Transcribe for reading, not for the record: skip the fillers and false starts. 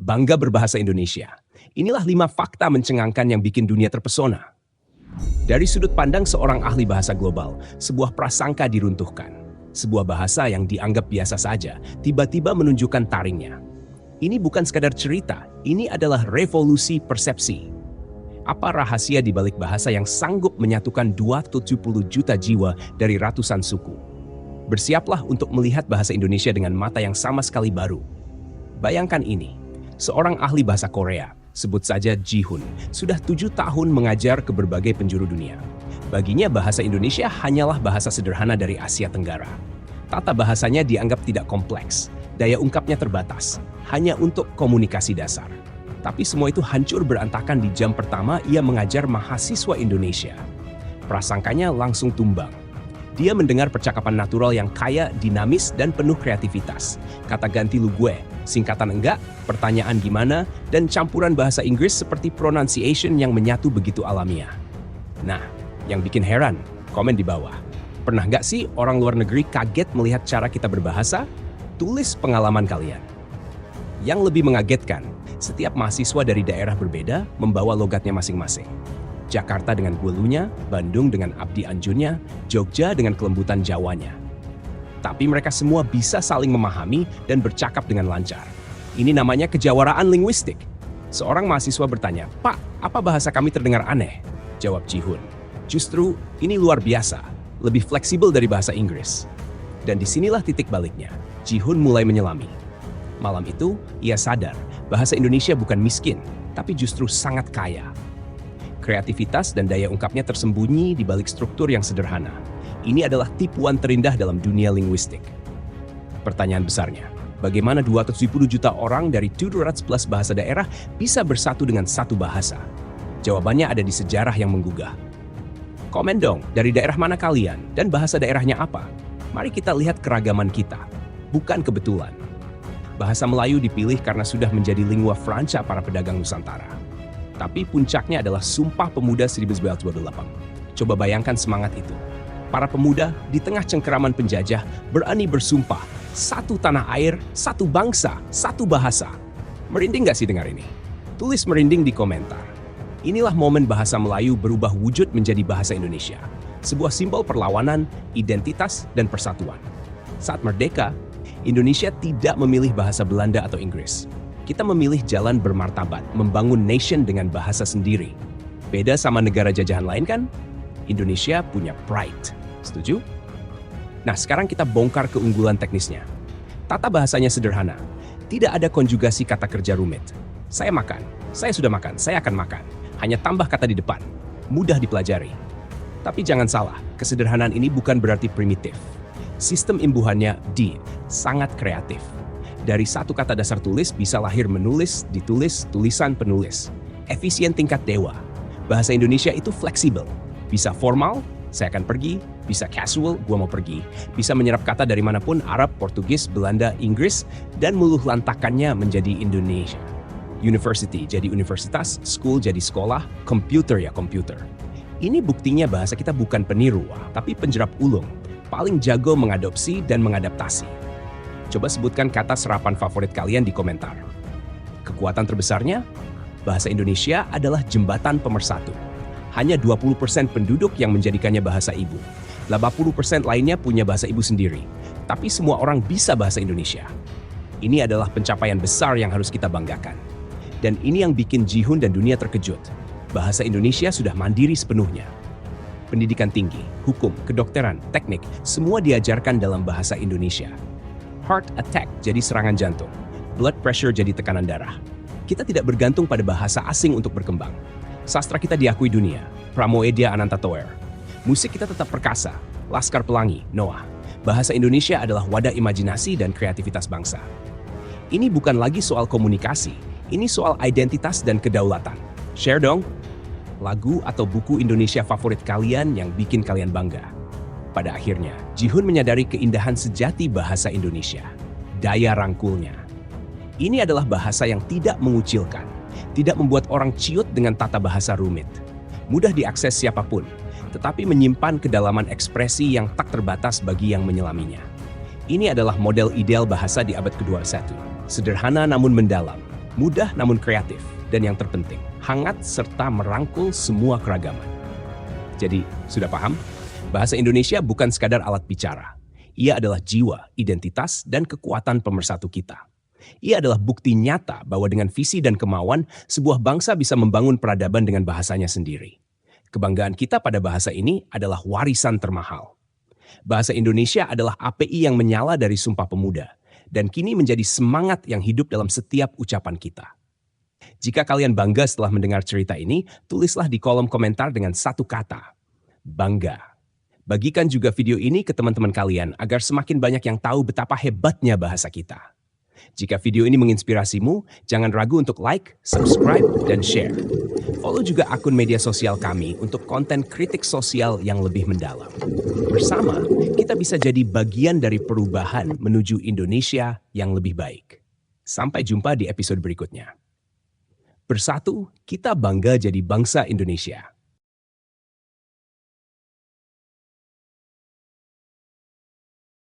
bangga berbahasa Indonesia. Inilah 5 fakta mencengangkan yang bikin dunia terpesona. Dari sudut pandang seorang ahli bahasa global, sebuah prasangka diruntuhkan. Sebuah bahasa yang dianggap biasa saja, tiba-tiba menunjukkan taringnya. Ini bukan sekadar cerita, ini adalah revolusi persepsi. Apa rahasia di balik bahasa yang sanggup menyatukan 270 juta jiwa dari ratusan suku? Bersiaplah untuk melihat bahasa Indonesia dengan mata yang sama sekali baru. Bayangkan ini, seorang ahli bahasa Korea, sebut saja Ji-Hoon, sudah 7 tahun mengajar ke berbagai penjuru dunia. Baginya bahasa Indonesia hanyalah bahasa sederhana dari Asia Tenggara. Tata bahasanya dianggap tidak kompleks, daya ungkapnya terbatas, hanya untuk komunikasi dasar. Tapi semua itu hancur berantakan di jam pertama ia mengajar mahasiswa Indonesia. Prasangkanya langsung tumbang. Dia mendengar percakapan natural yang kaya, dinamis, dan penuh kreativitas. Kata ganti lu gue, singkatan enggak, pertanyaan gimana, dan campuran bahasa Inggris seperti pronunciation yang menyatu begitu alamiah. Nah, yang bikin heran, komen di bawah. Pernah nggak sih orang luar negeri kaget melihat cara kita berbahasa? Tulis pengalaman kalian. Yang lebih mengagetkan, setiap mahasiswa dari daerah berbeda membawa logatnya masing-masing. Jakarta dengan Gwelunya, Bandung dengan Abdi Anjunnya, Jogja dengan kelembutan Jawanya. Tapi mereka semua bisa saling memahami dan bercakap dengan lancar. Ini namanya kejawaraan linguistik. Seorang mahasiswa bertanya, "Pak, apa bahasa kami terdengar aneh?" Jawab Ji-Hoon, "Justru ini luar biasa, lebih fleksibel dari bahasa Inggris." Dan disinilah titik baliknya. Ji-Hoon mulai menyelami. Malam itu, ia sadar bahasa Indonesia bukan miskin, tapi justru sangat kaya. Kreativitas dan daya ungkapnya tersembunyi di balik struktur yang sederhana. Ini adalah tipuan terindah dalam dunia linguistik. Pertanyaan besarnya, bagaimana 270 juta orang dari 200 plus bahasa daerah bisa bersatu dengan satu bahasa? Jawabannya ada di sejarah yang menggugah. Komen dong, dari daerah mana kalian dan bahasa daerahnya apa? Mari kita lihat keragaman kita, bukan kebetulan. Bahasa Melayu dipilih karena sudah menjadi lingua franca para pedagang Nusantara. Tapi puncaknya adalah Sumpah Pemuda 1928. Coba bayangkan semangat itu. Para pemuda di tengah cengkeraman penjajah berani bersumpah, satu tanah air, satu bangsa, satu bahasa. Merinding gak sih dengar ini? Tulis merinding di komentar. Inilah momen bahasa Melayu berubah wujud menjadi bahasa Indonesia. Sebuah simbol perlawanan, identitas, dan persatuan. Saat merdeka, Indonesia tidak memilih bahasa Belanda atau Inggris. Kita memilih jalan bermartabat, membangun nation dengan bahasa sendiri. Beda sama negara jajahan lain kan? Indonesia punya pride. Setuju? Nah, sekarang kita bongkar keunggulan teknisnya. Tata bahasanya sederhana. Tidak ada konjugasi kata kerja rumit. Saya makan, saya sudah makan, saya akan makan. Hanya tambah kata di depan. Mudah dipelajari. Tapi jangan salah, kesederhanaan ini bukan berarti primitif. Sistem imbuhannya deep, sangat kreatif. Dari satu kata dasar tulis bisa lahir menulis, ditulis, tulisan penulis. Efisien tingkat dewa. Bahasa Indonesia itu fleksibel. Bisa formal, saya akan pergi. Bisa casual, gua mau pergi. Bisa menyerap kata dari manapun, Arab, Portugis, Belanda, Inggris, dan muluh lantakannya menjadi Indonesia. University jadi universitas, school jadi sekolah, computer ya komputer. Ini buktinya bahasa kita bukan peniru, tapi penjerap ulung. Paling jago mengadopsi dan mengadaptasi. Coba sebutkan kata serapan favorit kalian di komentar. Kekuatan terbesarnya, bahasa Indonesia adalah jembatan pemersatu. Hanya 20% penduduk yang menjadikannya bahasa ibu. 80% lainnya punya bahasa ibu sendiri. Tapi semua orang bisa bahasa Indonesia. Ini adalah pencapaian besar yang harus kita banggakan. Dan ini yang bikin Ji-Hoon dan dunia terkejut. Bahasa Indonesia sudah mandiri sepenuhnya. Pendidikan tinggi, hukum, kedokteran, teknik, semua diajarkan dalam bahasa Indonesia. Heart attack jadi serangan jantung. Blood pressure jadi tekanan darah. Kita tidak bergantung pada bahasa asing untuk berkembang. Sastra kita diakui dunia. Pramoedya Ananta Toer. Musik kita tetap perkasa. Laskar Pelangi, Noah. Bahasa Indonesia adalah wadah imajinasi dan kreativitas bangsa. Ini bukan lagi soal komunikasi. Ini soal identitas dan kedaulatan. Share dong. Lagu atau buku Indonesia favorit kalian yang bikin kalian bangga. Pada akhirnya, Ji-Hoon menyadari keindahan sejati bahasa Indonesia. Daya rangkulnya. Ini adalah bahasa yang tidak mengucilkan. Tidak membuat orang ciut dengan tata bahasa rumit. Mudah diakses siapapun, tetapi menyimpan kedalaman ekspresi yang tak terbatas bagi yang menyelaminya. Ini adalah model ideal bahasa di abad ke-21. Sederhana namun mendalam. Mudah namun kreatif, dan yang terpenting, hangat serta merangkul semua keragaman. Jadi, sudah paham? Bahasa Indonesia bukan sekadar alat bicara. Ia adalah jiwa, identitas, dan kekuatan pemersatu kita. Ia adalah bukti nyata bahwa dengan visi dan kemauan, sebuah bangsa bisa membangun peradaban dengan bahasanya sendiri. Kebanggaan kita pada bahasa ini adalah warisan termahal. Bahasa Indonesia adalah API yang menyala dari Sumpah Pemuda, dan kini menjadi semangat yang hidup dalam setiap ucapan kita. Jika kalian bangga setelah mendengar cerita ini, tulislah di kolom komentar dengan satu kata, bangga. Bagikan juga video ini ke teman-teman kalian agar semakin banyak yang tahu betapa hebatnya bahasa kita. Jika video ini menginspirasimu, jangan ragu untuk like, subscribe, dan share. Follow juga akun media sosial kami untuk konten kritik sosial yang lebih mendalam. Bersama, kita bisa jadi bagian dari perubahan menuju Indonesia yang lebih baik. Sampai jumpa di episode berikutnya. Bersatu, kita bangga jadi bangsa Indonesia.